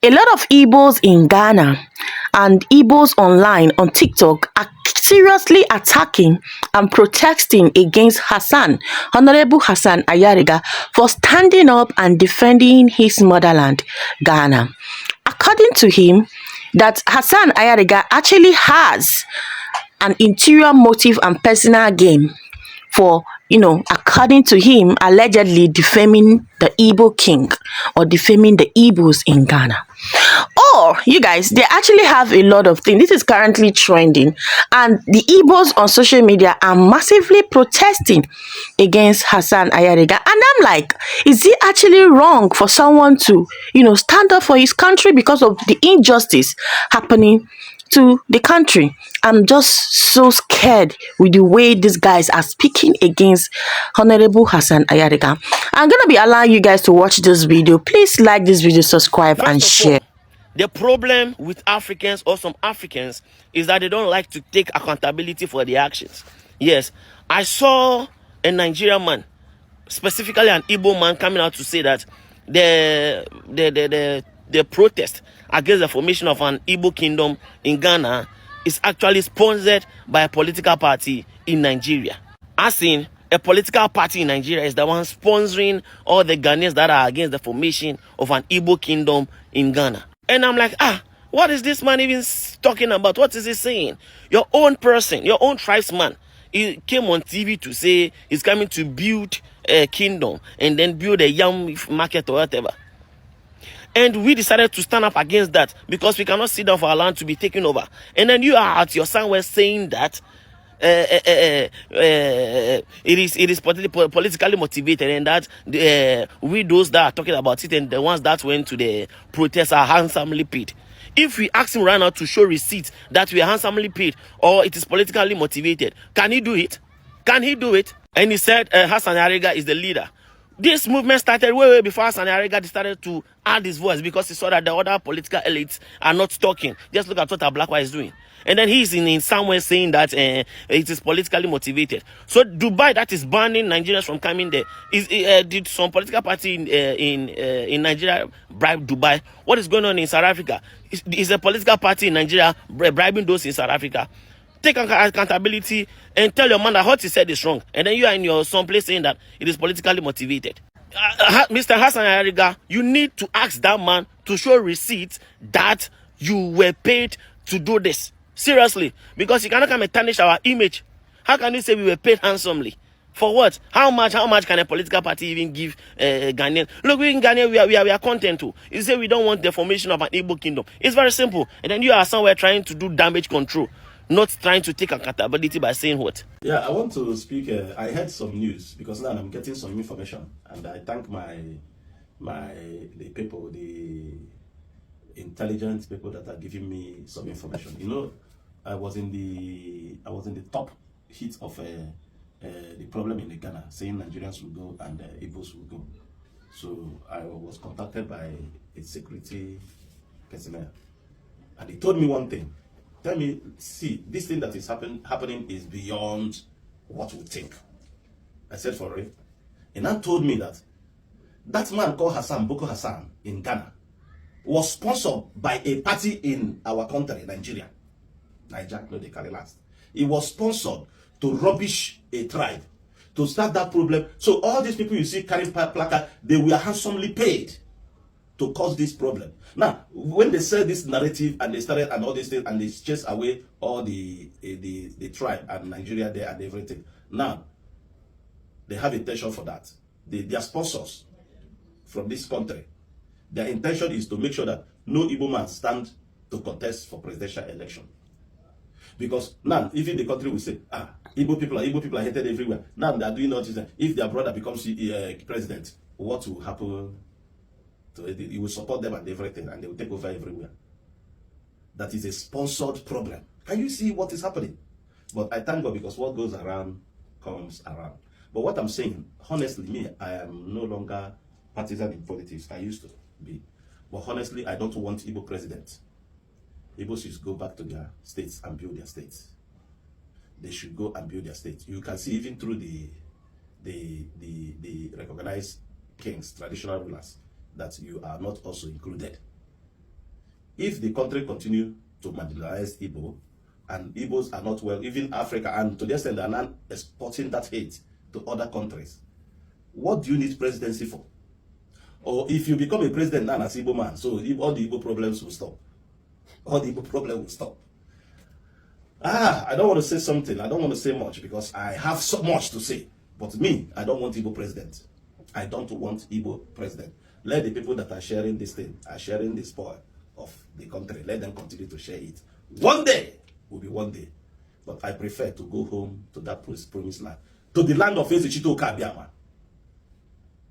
A lot of Igbos in Ghana and Igbos online on TikTok are seriously attacking and protesting against Honorable Hassan Ayariga, for standing up and defending his motherland, Ghana. According to him, that Hassan Ayariga actually has an interior motive and personal gain for, according to him, allegedly defaming the Igbo king or defaming the Igbos in Ghana. Or, you guys, they actually have a lot of things. This is currently trending, and the Igbos on social media are massively protesting against Hassan Ayariga. And I'm like, is it actually wrong for someone to, stand up for his country because of the injustice happening to the country? I'm just so scared with the way these guys are speaking against Honorable Hassan Ayariga. I'm gonna be allowing you guys to watch this video. Please like this video, subscribe, and share. The problem with Africans, or some Africans, is that they don't like to take accountability for their actions. Yes, I saw a Nigerian man, specifically an Igbo man, coming out to say that the protest against the formation of an Igbo kingdom in Ghana is actually sponsored by a political party in Nigeria. As in, a political party in Nigeria is the one sponsoring all the Ghanaians that are against the formation of an Igbo kingdom in Ghana. And I'm like, what is this man even talking about? What is he saying? Your own person, your own tribesman, he came on TV to say he's coming to build a kingdom and then build a yam market or whatever. And we decided to stand up against that because we cannot sit down for our land to be taken over. And then you are at your somewhere saying that it is politically motivated, and that we, those that are talking about it and the ones that went to the protests, are handsomely paid. If we ask him right now to show receipts that we are handsomely paid or it is politically motivated, can he do it? Can he do it? And he said Hassan Ayariga is the leader. This movement started way before Hassan Ayariga started to add his voice, because he saw that the other political elites are not talking. Just look at what our black white is doing. And then he's in somewhere saying that it is politically motivated. So Dubai, that is banning Nigerians from coming there, did some political party in Nigeria bribe Dubai? What is going on in South Africa? Is a political party in Nigeria bribing those in South Africa? Take accountability and tell your man that what he said is wrong. And then you are in your someplace saying that it is politically motivated. Mr. Hassan Ayariga, you need to ask that man to show receipts that you were paid to do this. Seriously. Because you cannot come and tarnish our image. How can you say we were paid handsomely? For what? How much can a political party even give Ghanaian? Look, we in Ghana, we are content too. You say we don't want the formation of an Igbo kingdom. It's very simple. And then you are somewhere trying to do damage control, not trying to take accountability by saying what? Yeah, I want to speak. I heard some news, because now I'm getting some information, and I thank the people, the intelligent people that are giving me some information. You know, I was in the top heat of the problem in the Ghana, saying Nigerians will go and Igbos will go. So I was contacted by a security personnel, and he told me one thing. Tell me, see, this thing that is happening is beyond what we think. I said, for real? And he told me that man called Hassan, Boko Hassan, in Ghana, was sponsored by a party in our country, Nigeria. Nigeria, no, they carry last. It was sponsored to rubbish a tribe, to start that problem. So all these people you see carrying placard, they were handsomely paid to cause this problem. Now, when they said this narrative and they started and all these things and they chased away all the tribe and Nigeria there and everything, now they have intention for that. They are sponsors from this country. Their intention is to make sure that no Igbo man stand to contest for presidential election. Because now, even the country will say, Igbo people are hated everywhere. Now they are doing all this. If their brother becomes president, what will happen? You will support them and everything, and they will take over everywhere. That is a sponsored problem. Can you see what is happening? But I thank God, because what goes around comes around. But what I'm saying, honestly, me, I am no longer partisan in politics. I used to be. But honestly, I don't want Igbo president. Igbos should go back to their states and build their states. They should go and build their states. You can see even through the recognized kings, traditional rulers, that you are not also included. if the country continue to marginalize Igbo, and Igbos are not well, even Africa, and to the extent they are not exporting that hate to other countries, what do you need presidency for? Or if you become a president now as Igbo man, so all the Igbo problems will stop. All the Igbo problems will stop. I don't want to say something. I don't want to say much because I have so much to say. But me, I don't want Igbo president. I don't want Igbo president. Let the people that are sharing this thing, are sharing the spoil of the country, let them continue to share it. One day will be one day. But I prefer to go home to that promised land, to the land of Ezichito Kabiama.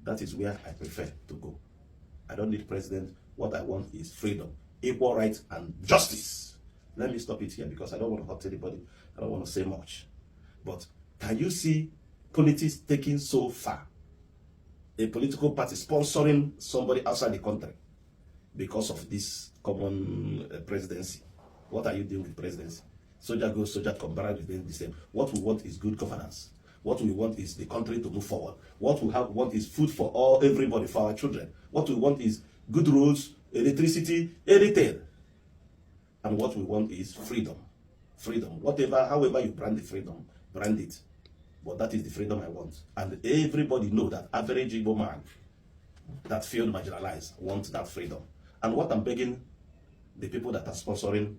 That is where I prefer to go. I don't need president. What I want is freedom, equal rights, and justice. Let me stop it here because I don't want to hurt anybody. I don't want to say much. But can you see politics taking so far? A political party sponsoring somebody outside the country because of this common presidency. What are you doing with presidency? Soldier goes, soldier come, barrack is the same. What we want is good governance. What we want is the country to move forward. What we want is food for everybody, for our children. What we want is good roads, electricity, everything. And what we want is freedom. Freedom. Whatever, however you brand the freedom, brand it. But that is the freedom I want. And everybody know that average Igbo man that feel marginalized wants that freedom. And what I'm begging the people that are sponsoring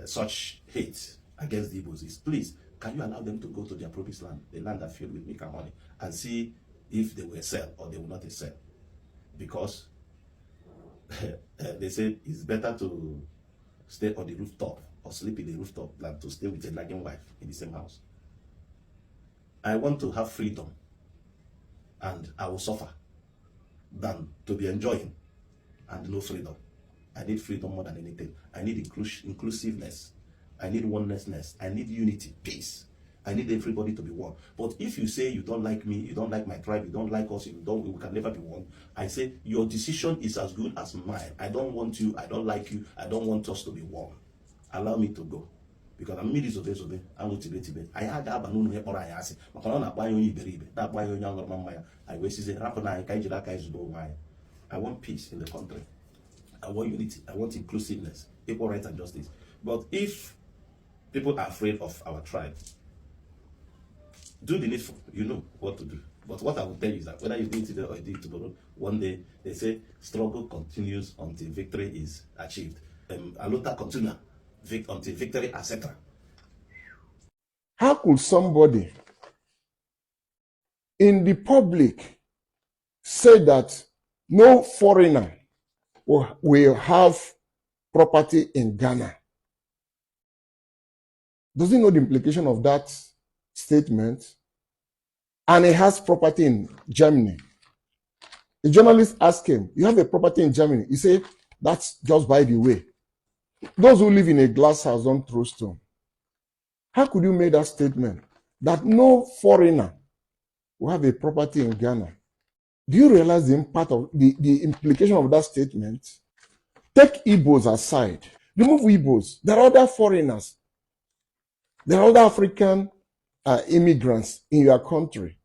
such hate against the Igbos is, please, can you allow them to go to their promised land, the land that filled with milk and honey, and see if they will excel or they will not excel? Because they say it's better to stay on the rooftop or sleep in the rooftop than to stay with a nagging wife in the same house. I want to have freedom, and I will suffer than to be enjoying and no freedom. I need freedom more than anything. I need inclusiveness. I need oneness. I need unity, peace. I need everybody to be one. But if you say you don't like me, you don't like my tribe, you don't like us, we can never be one, I say your decision is as good as mine. I don't want you, I don't like you, I don't want us to be one. Allow me to go. Because I'm I had I want peace in the country. I want unity. I want inclusiveness, equal rights and justice. But if people are afraid of our tribe, do the needful. You know what to do. But what I will tell you is that whether you do it today or you do it tomorrow, one day they say struggle continues until victory is achieved. Alota continua until victory, etc. How could somebody in the public say that no foreigner will have property in Ghana? Does he know the implication of that statement? And he has property in Germany. A journalist asked him, you have a property in Germany? He said, that's just by the way. Those who live in a glass house don't throw stone. How could you make that statement that no foreigner will have a property in Ghana? Do you realize the impact of the implication of that statement? Take Igbos aside. Remove Igbos. There are other foreigners. There are other African immigrants in your country.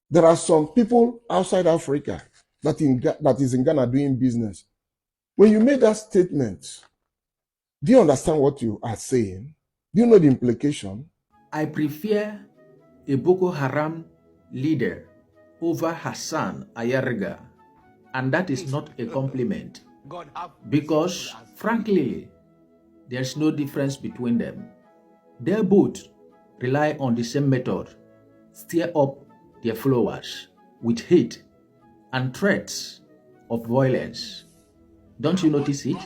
There are some people outside Africa that is in Ghana doing business. When you made that statement, do you understand what you are saying? Do you know the implication? I prefer a Boko Haram leader over Hassan Ayariga, and that is not a compliment, because frankly, there's no difference between them. They both rely on the same method, stir up their followers with hate and threats of violence. Don't you notice it?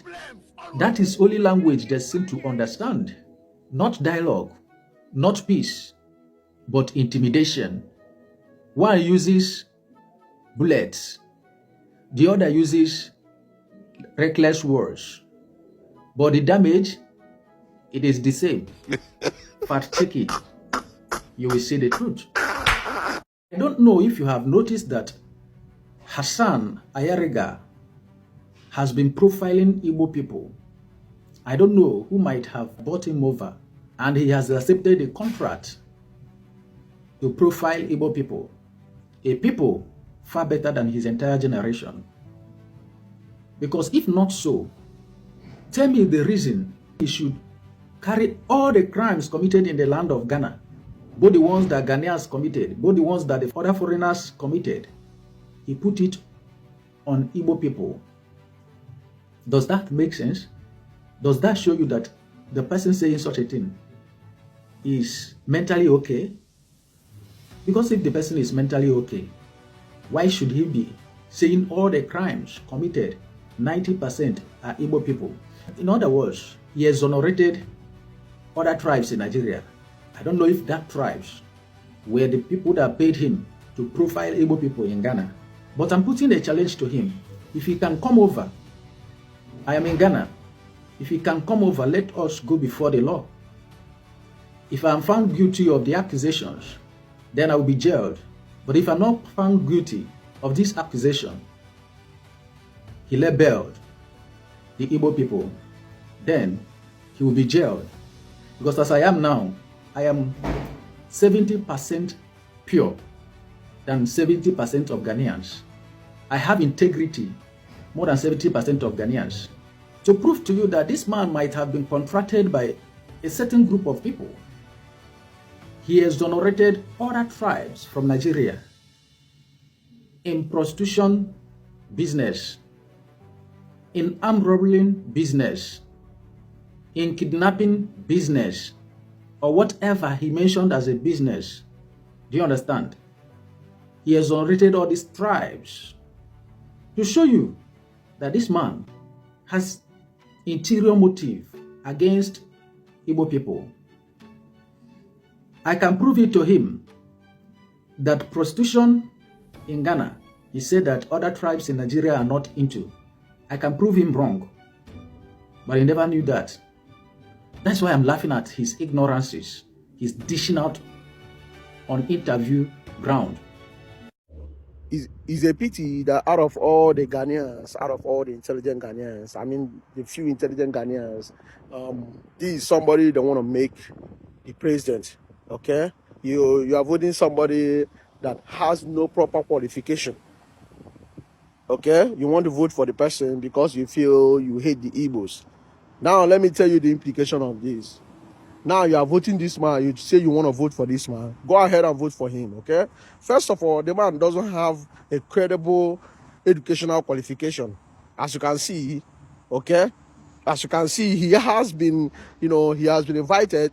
That is only language they seem to understand. Not dialogue, not peace, but intimidation. One uses bullets, the other uses reckless words. But the damage, it is the same. But check it, you will see the truth. I don't know if you have noticed that Hassan Ayariga has been profiling Igbo people. I don't know who might have bought him over, and he has accepted a contract to profile Igbo people, a people far better than his entire generation. Because if not so, tell me the reason he should carry all the crimes committed in the land of Ghana, both the ones that Ghanaians committed, both the ones that the other foreigners committed. He put it on Igbo people. Does that make sense? Does that show you that the person saying such a thing is mentally okay? Because if the person is mentally okay, why should he be saying all the crimes committed, 90% are Igbo people? In other words, he exonerated other tribes in Nigeria. I don't know if that tribes were the people that paid him to profile Igbo people in Ghana. But I'm putting a challenge to him. If he can come over, I am in Ghana. If he can come over, let us go before the law. If I'm found guilty of the accusations, then I will be jailed. But if I'm not found guilty of this accusation, he labeled the Igbo people, then he will be jailed. Because as I am now, I am 70% pure than 70% of Ghanaians. I have integrity more than 70% of Ghanaians. To prove to you that this man might have been contracted by a certain group of people, he exonerated other tribes from Nigeria in prostitution business, in armed robbery business, in kidnapping business, or whatever he mentioned as a business. Do you understand? He exonerated all these tribes to show you that this man has interior motive against Igbo people. I can prove it to him that prostitution in Ghana, he said that other tribes in Nigeria are not into. I can prove him wrong, but he never knew that. That's why I'm laughing at his ignorances. He's dishing out on interview ground. It's a pity that out of all the Ghanaians, out of all the intelligent Ghanaians, I mean, the few intelligent Ghanaians, this is somebody they want to make the president, okay? You are voting somebody that has no proper qualification, okay? You want to vote for the person because you feel you hate the Igbos. Now, let me tell you the implication of this. Now you are voting this man, you say you want to vote for this man, go ahead and vote for him, okay? First of all, the man doesn't have a credible educational qualification. As you can see, okay? As you can see, he has been invited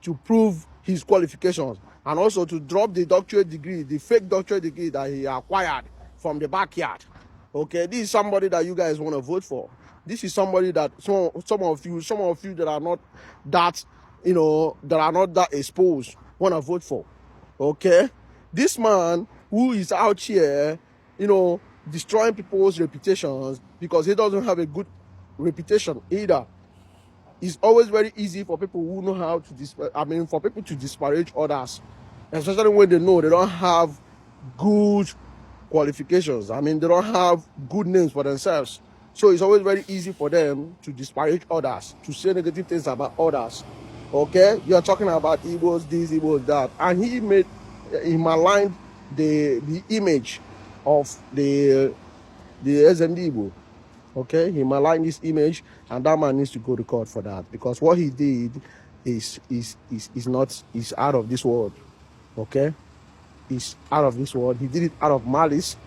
to prove his qualifications and also to drop the doctorate degree, the fake doctorate degree that he acquired from the backyard. Okay, this is somebody that you guys want to vote for. This is somebody that some of you that are not that, that are not that exposed want to vote for. Okay, this man who is out here, destroying people's reputations because he doesn't have a good reputation either. It's always very easy for people who know how to for people to disparage others, especially when they know they don't have good qualifications. I mean, they don't have good names for themselves. So it's always very easy for them to disparage others, to say negative things about others. Okay? You're talking about Igbos, this, Igbos, that. And he maligned the image of the SND Igbo. Okay? He maligned this image, and that man needs to go to court for that. Because what he did is out of this world. Okay? Is out of this world. He did it out of malice.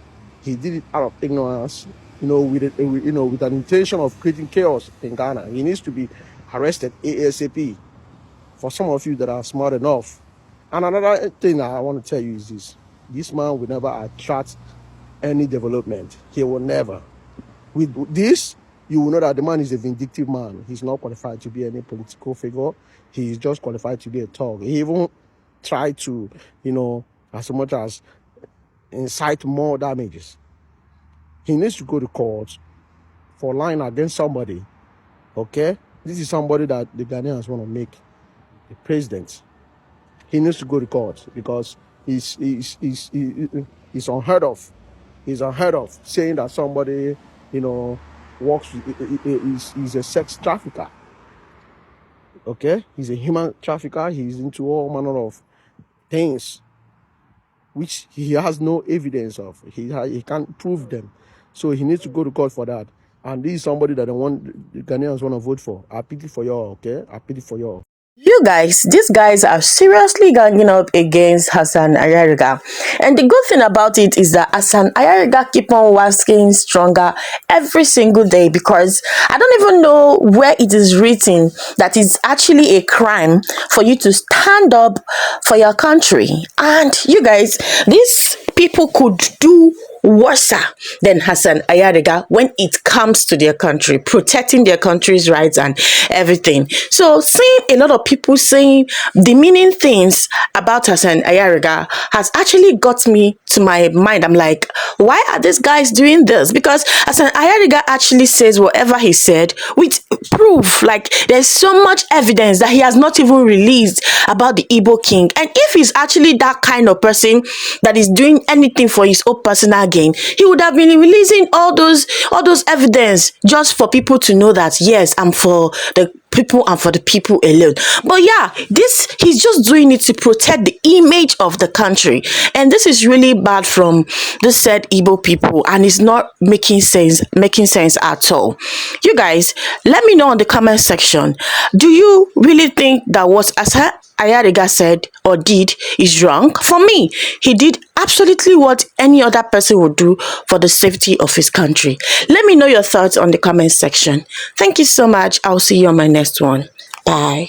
He did it out of ignorance. With an intention of creating chaos in Ghana. He needs to be arrested ASAP. For some of you that are smart enough. And another thing I want to tell you is this: this man will never attract any development. He will never. With this, you will know that the man is a vindictive man. He's not qualified to be any political figure. He is just qualified to be a thug. He even tried to, as much as incite more damages. He needs to go to court for lying against somebody. Okay? This is somebody that the Ghanaians want to make the president. He needs to go to court because he's unheard of. He's unheard of saying that somebody, works is a sex trafficker. Okay? He's a human trafficker. He's into all manner of things which he has no evidence of. He can't prove them. So he needs to go to court for that. And this is somebody that the Ghanaians want to vote for. I pity for y'all, okay? I pity for y'all. You guys, these guys are seriously ganging up against Hassan Ayariga. And the good thing about it is that Hassan Ayariga keep on waxing stronger every single day, because I don't even know where it is written that it's actually a crime for you to stand up for your country. And you guys, these people could do worse than Hassan Ayariga when it comes to their country, protecting their country's rights and everything. So seeing a lot of people saying demeaning things about Hassan Ayariga has actually got me to my mind. I'm like, why are these guys doing this? Because Hassan Ayariga actually says whatever he said with proof. Like, there's so much evidence that he has not even released about the Igbo king. And if he's actually that kind of person that is doing anything for his own personal gain, he would have been releasing all those evidence just for people to know that yes, I'm for the people and for the people alone. But yeah, he's just doing it to protect the image of the country, and this is really bad from the said Igbo people, and it's not making sense at all. You guys, let me know in the comment section, do you really think that what Hassan Ayariga said or did is wrong? For me, he did absolutely what any other person would do for the safety of his country. Let me know your thoughts on the comment section. Thank you so much. I'll see you on my next one. Bye.